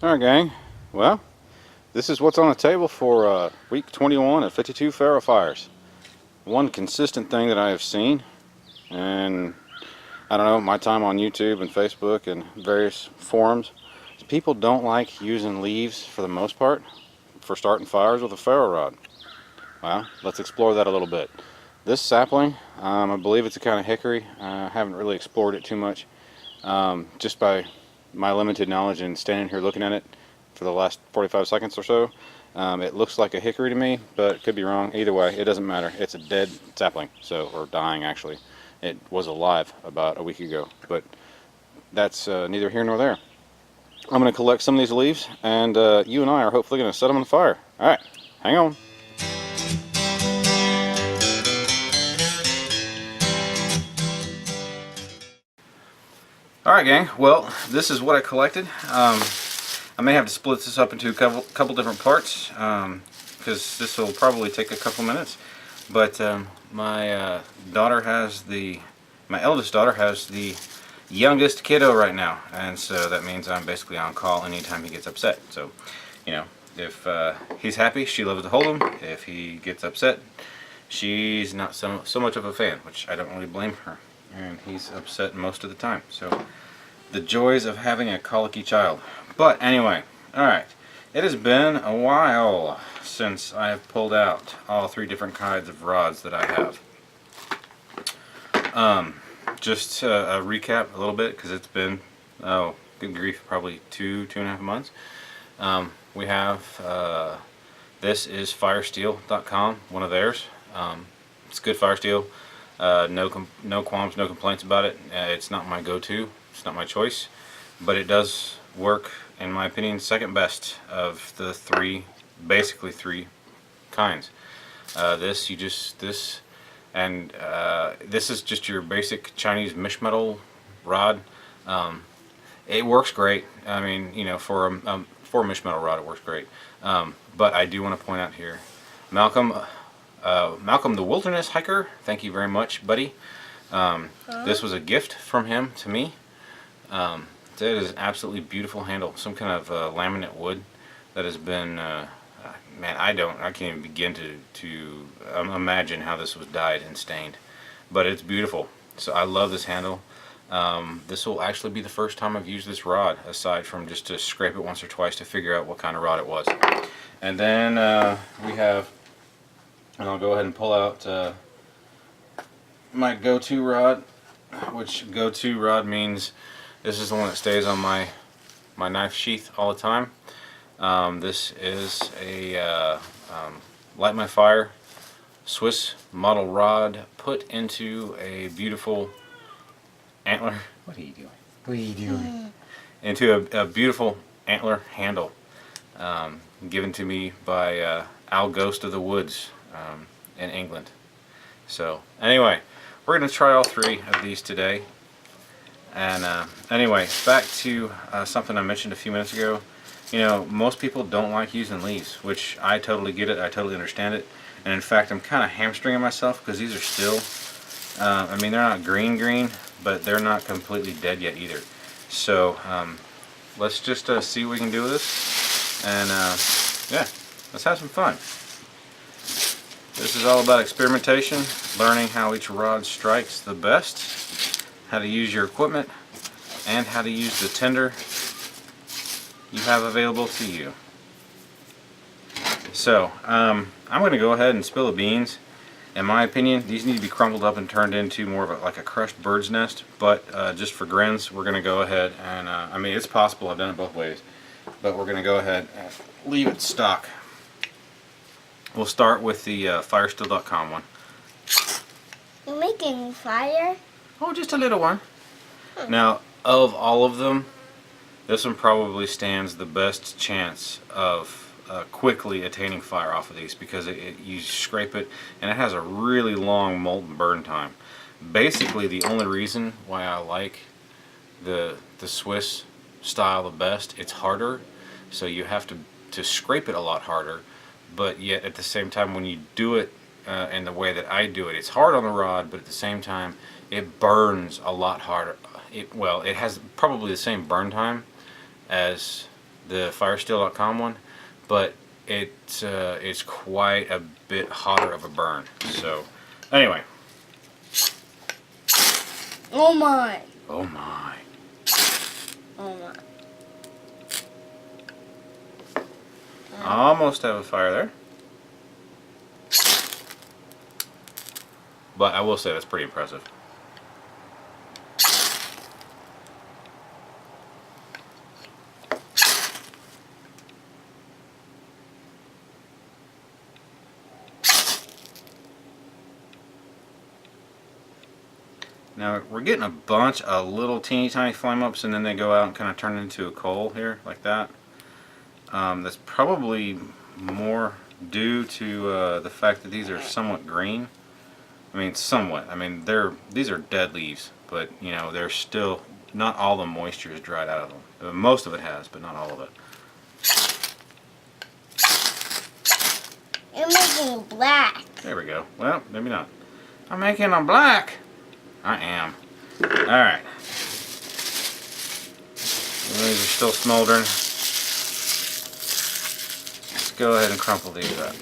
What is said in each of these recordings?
Alright gang, well, this is what's on the table for week 21 at 52 Ferro fires. One consistent thing that I have seen, and I don't know, my time on YouTube and Facebook and various forums, is people don't like using leaves for the most part for starting fires with a ferro rod. Well, let's explore that a little bit. This sapling, I believe it's a kind of hickory. I haven't really explored it too much. Just by my limited knowledge and standing here looking at it for the last 45 seconds or so, it looks like a hickory to me, but it could be wrong. Either way, it doesn't matter. It's a dead sapling, so, or dying actually. It was alive about a week ago, but that's neither here nor there. I'm going to collect some of these leaves, and you and I are hopefully going to set them on fire. Alright, hang on. Alright gang, well, this is what I collected. I may have to split this up into a couple different parts, because this will probably take a couple minutes. But my eldest daughter has the youngest kiddo right now, and so that means I'm basically on call anytime he gets upset. So, you know, if he's happy, she loves to hold him. If he gets upset, she's not so much of a fan, which I don't really blame her. And he's upset most of the time. So, the joys of having a colicky child. But anyway, alright, it has been a while since I have pulled out all three different kinds of rods that I have. Just a recap a little bit, because it's been, oh, good grief, probably two and a half months. We have, this is firesteel.com, one of theirs. It's good fire steel. No qualms, no complaints about it. It's not my go-to. It's not my choice, but it does work, in my opinion, second best of the basically three kinds. This is just your basic Chinese mesh metal rod. It works great. I mean, you know, for a mesh metal rod, it works great. But I do want to point out here, Malcolm the Wilderness Hiker, thank you very much, buddy. This was a gift from him to me. That is an absolutely beautiful handle, some kind of laminate wood that has been, man, I can't even begin to imagine how this was dyed and stained, but it's beautiful. So I love this handle. This will actually be the first time I've used this rod, aside from just to scrape it once or twice to figure out what kind of rod it was. And then we have, and I'll go ahead and pull out my go-to rod, which go-to rod means this is the one that stays on my knife sheath all the time. This is a Light My Fire Swiss model rod put into a beautiful antler. What are you doing? What are you doing? Into a beautiful antler handle, given to me by Al Ghost of the Woods in England. So anyway, we're going to try all three of these today. And anyway, back to something I mentioned a few minutes ago. You know, most people don't like using leaves, which I totally get it. I totally understand it. And in fact, I'm kind of hamstringing myself because these are still, I mean, they're not green, but they're not completely dead yet either. So let's just see what we can do with this. And yeah, let's have some fun. This is all about experimentation, learning how each rod strikes the best, how to use your equipment, and how to use the tinder you have available to you. So, I'm going to go ahead and spill the beans. In my opinion, these need to be crumbled up and turned into more of like a crushed bird's nest, but just for grins, we're going to go ahead and, I mean, it's possible, I've done it both ways, but we're going to go ahead and leave it stock. We'll start with the firesteel.com one. You're making fire? Oh, just a little one. Now, of all of them, this one probably stands the best chance of quickly attaining fire off of these, because you scrape it and it has a really long molten burn time. Basically, the only reason why I like the Swiss style the best, it's harder, so you have to scrape it a lot harder, but yet at the same time, when you do it in the way that I do it, it's hard on the rod, but at the same time it burns a lot harder. Well, it has probably the same burn time as the firesteel.com one, but it's quite a bit hotter of a burn. So anyway. Oh my. Oh my. Oh my. Almost have a fire there. But I will say that's pretty impressive. Now we're getting a bunch of little teeny tiny flame ups, and then they go out and kind of turn into a coal here like that. That's probably more due to the fact that these are somewhat green. I mean, somewhat. I mean, these are dead leaves, but you know, they're still not all the moisture is dried out of them. Most of it has, but not all of it. You're making black. There we go. Well, maybe not. I'm making them black. I am. Alright. These are still smoldering. Let's go ahead and crumple these up.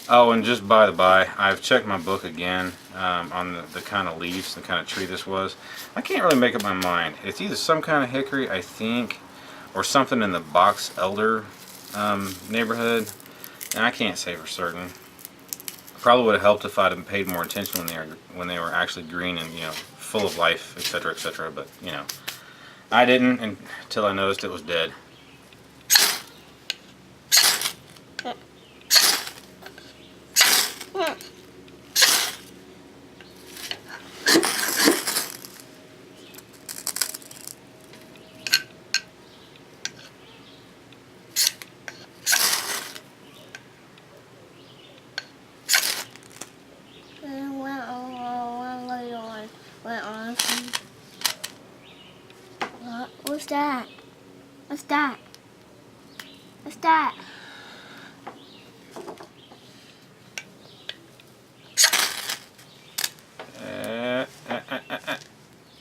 Oh, and just by the by, I've checked my book again on the kind of leaves, the kind of tree this was. I can't really make up my mind. It's either some kind of hickory, I think, or something in the box elder neighborhood. And I can't say for certain. Probably would have helped if I'd have paid more attention when they were actually green and, you know, full of life, etc., etc. But you know, I didn't until I noticed it was dead. What's that? What's that? What's that?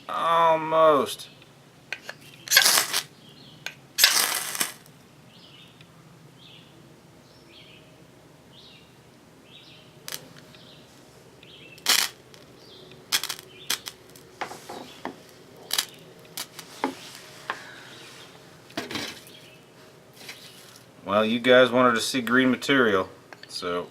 Almost. Well, you guys wanted to see green material, so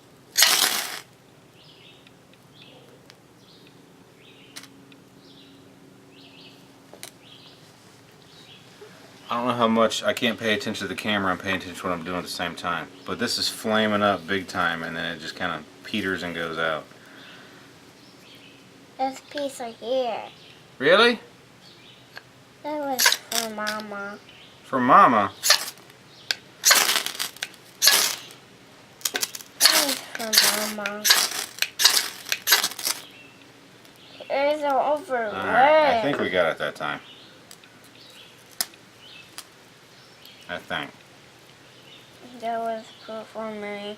I don't know how much. I can't pay attention to the camera. I'm paying attention to what I'm doing at the same time. But this is flaming up big time, and then it just kind of peters and goes out. This piece right here. Really? That was for Mama. For Mama? That was for Mama. There's an overlay. Alright, I think we got it that time. I think. That was for me.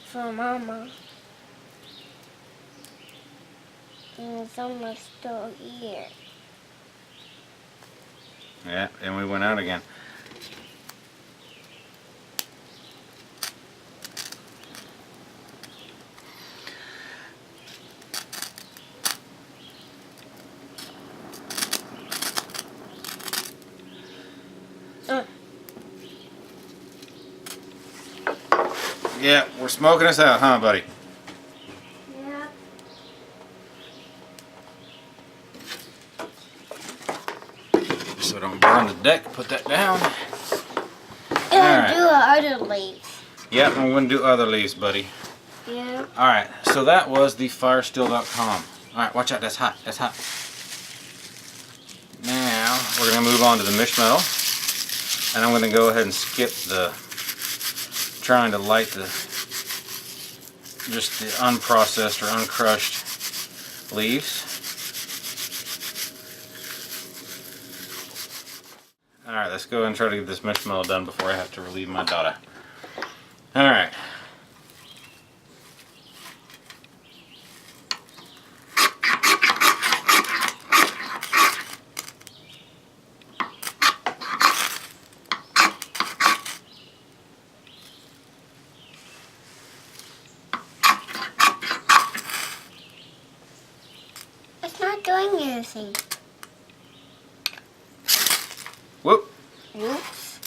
For Mama. And some are still here. Yeah, and we went out again. Yeah, we're smoking us out, huh, buddy? Yeah. So don't burn the deck, put that down. And do other leaves. Yep, I'm going to do other leaves, buddy. Yeah. Alright, so that was the firesteel.com. Alright, watch out, that's hot, that's hot. Now, we're going to move on to the mish metal. And I'm going to go ahead and skip the trying to light just the unprocessed or uncrushed leaves. Alright, let's go and try to get this mish metal done before I have to relieve my daughter. All right. It's not doing anything. Whoop. Oops.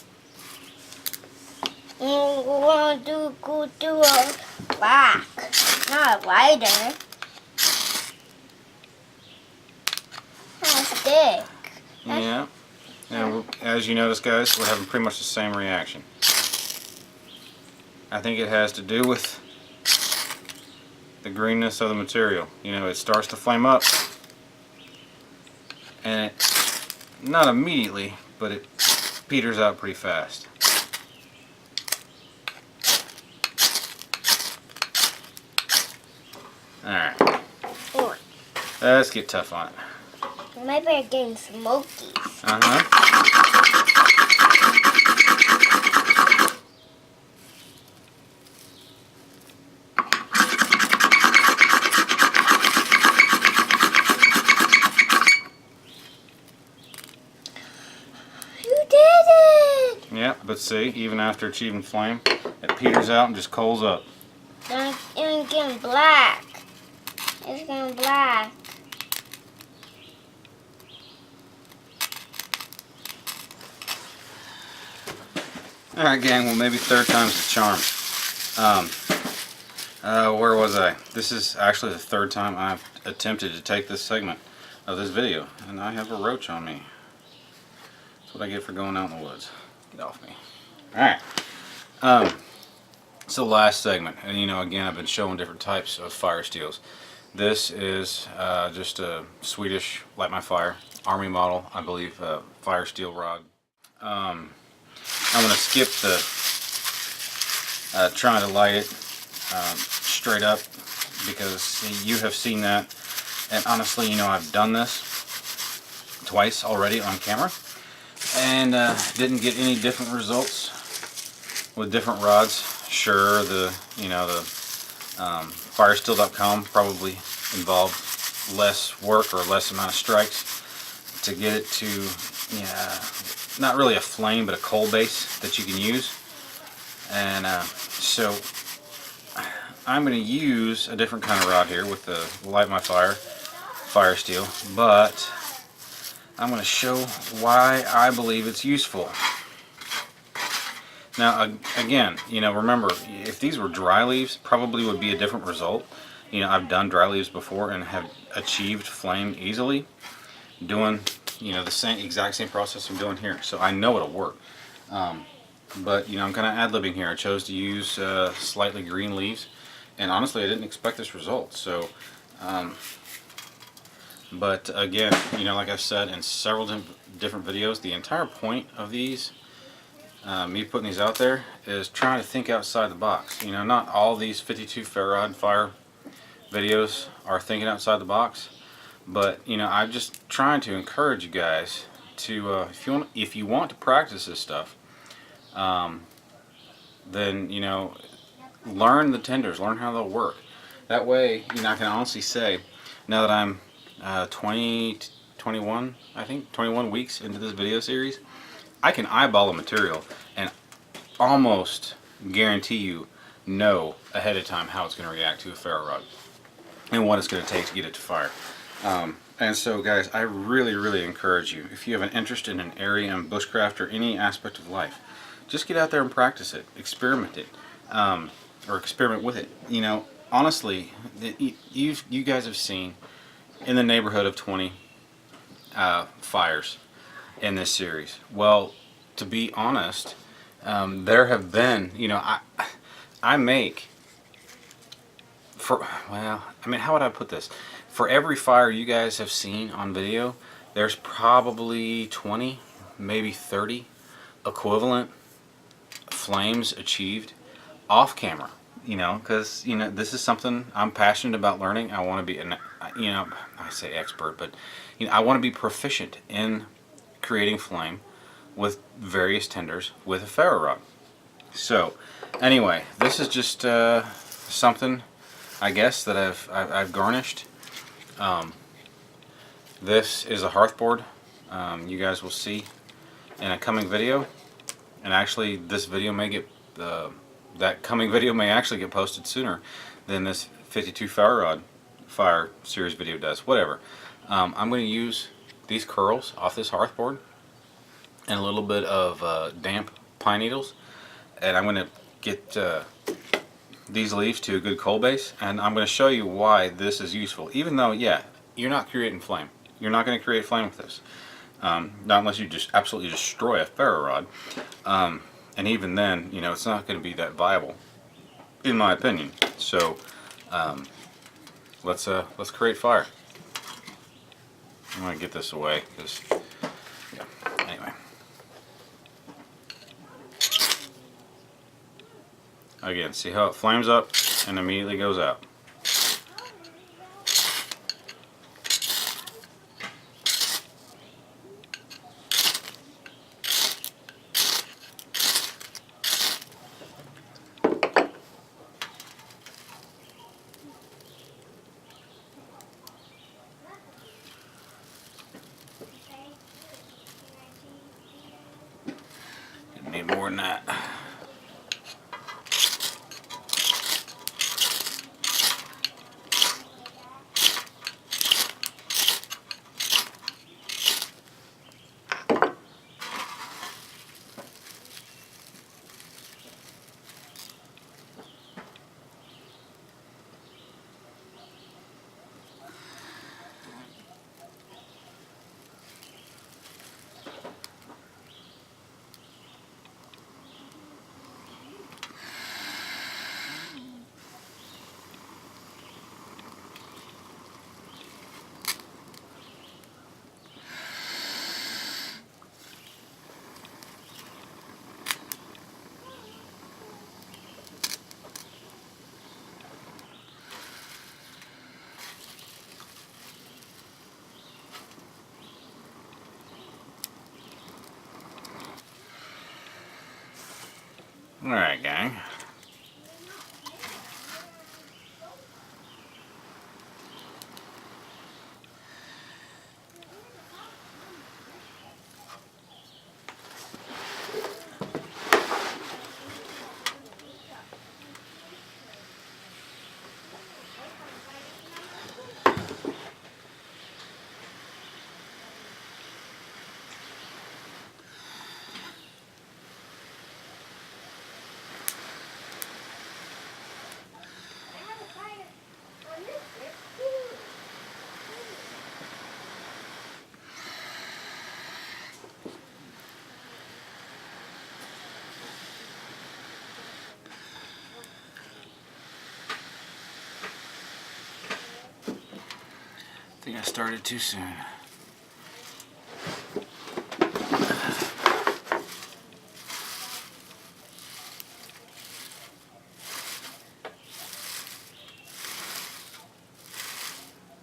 We want to go to a black, not a lighter. Not a stick. Yeah. And as you notice, guys, we're having pretty much the same reaction. I think it has to do with the greenness of the material. You know, it starts to flame up, and it, not immediately, but it peters out pretty fast. Alright, Oh, let's get tough on it. maybe I'm getting smokies. You did it! Yeah, but see, even after achieving flame, it peters out and just coals up. I'm getting black. It's getting black. Alright, gang, well, maybe third time's the charm. Where was I? This is actually the third time I've attempted to take this segment of this video, and I have a roach on me. That's what I get for going out in the woods. Get off me. Alright. It's the last segment, and you know, again, I've been showing different types of fire steels. This is just a Swedish Light My Fire Army model, I believe, fire steel rod. I'm going to skip the trying to light it straight up, because you have seen that, and honestly, you know, I've done this twice already on camera, and didn't get any different results with different rods. Sure, the firesteel.com probably involved less work or less amount of strikes to get it to, not really a flame, but a coal base that you can use. And so I'm going to use a different kind of rod here with the Light My Fire steel, but I'm going to show why I believe it's useful. Now, again, you know, remember, if these were dry leaves, probably would be a different result. You know, I've done dry leaves before and have achieved flame easily doing, you know, the exact same process I'm doing here. So I know it'll work. But, you know, I'm kind of ad-libbing here. I chose to use slightly green leaves, and honestly, I didn't expect this result. So, but again, you know, like I've said in several different videos, the entire point of these, me putting these out there, is trying to think outside the box. You know, not all these 52 Ferro fire videos are thinking outside the box, but you know, I'm just trying to encourage you guys to, if you want to practice this stuff, then, you know, learn the tenders, learn how they'll work. That way, you know, I can honestly say, now that I'm 21, I think 21 weeks into this video series, I can eyeball a material and almost guarantee you know ahead of time how it's going to react to a ferro rod and what it's going to take to get it to fire. And so, guys, I really encourage you, if you have an interest in an area in bushcraft or any aspect of life, just get out there and practice it, experiment it, or experiment with it. You know, honestly, you guys have seen in the neighborhood of 20 fires in this series. Well, to be honest, there have been, you know, I make, well, I mean, how would I put this? For every fire you guys have seen on video, there's probably 20, maybe 30 equivalent flames achieved off camera. You know, because, you know, this is something I'm passionate about learning. I want to be, you know, I say expert, but, you know, I want to be proficient in creating flame with various tenders with a ferro rod. So, anyway, this is just something, I guess, that I've garnished. This is a hearthboard. You guys will see in a coming video, and actually, this video may get that coming video may actually get posted sooner than this 52 Fire Rod Fire Series video does. Whatever. I'm going to use these curls off this hearthboard and a little bit of damp pine needles, and I'm going to get these leaves to a good coal base, and I'm going to show you why this is useful. Even though, yeah, you're not creating flame. You're not going to create flame with this. Not unless you just absolutely destroy a ferro rod. And even then, you know, it's not going to be that viable, in my opinion. So, let's create fire. I'm going to get this away, because, yeah, anyway. Again, see how it flames up and immediately goes out. Need more than that. Alright, gang. I think I started too soon.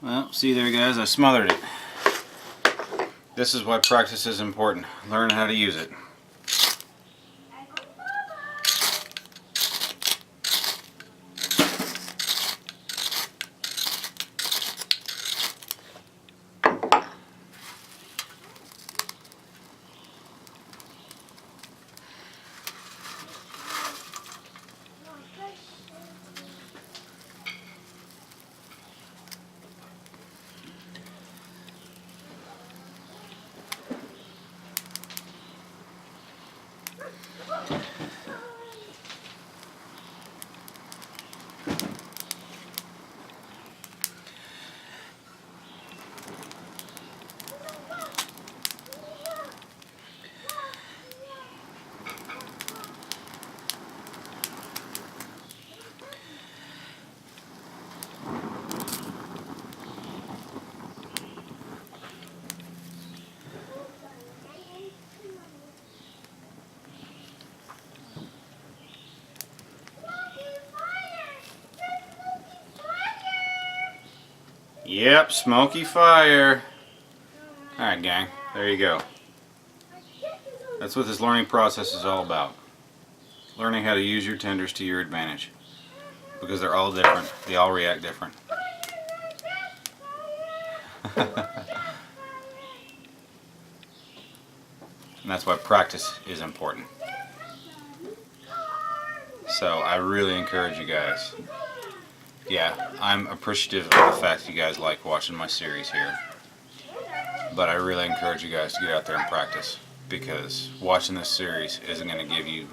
Well, see there guys, I smothered it. This is why practice is important. Learn how to use it. Yep, smoky fire. Alright gang, there you go. That's what this learning process is all about. learning how to use your tenders to your advantage, because they're all different. They all react different. And that's why practice is important. So I really encourage you guys. Yeah, I'm appreciative of the fact that you guys like watching my series here. But I really encourage you guys to get out there and practice, because watching this series isn't going to give you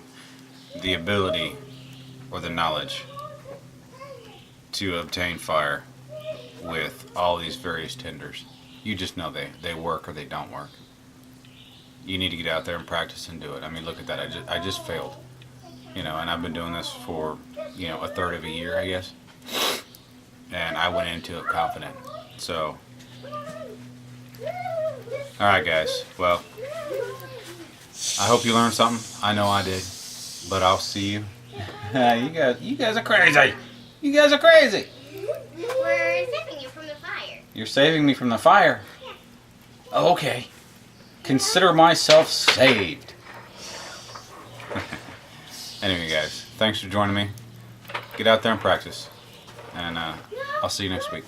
the ability or the knowledge to obtain fire with all these various tenders. You just know they work or they don't work. You need to get out there and practice and do it. I mean, look at that. I just failed. You know, and I've been doing this for, you know, a third of a year, I guess. And I went into it confident. So, alright guys, well, I hope you learned something. I know I did. But I'll see you. You guys are crazy. You guys are crazy. We're saving you from the fire. You're saving me from the fire? Yeah. Oh, okay. Consider myself saved. Anyway guys, thanks for joining me. Get out there and practice. And I'll see you next week.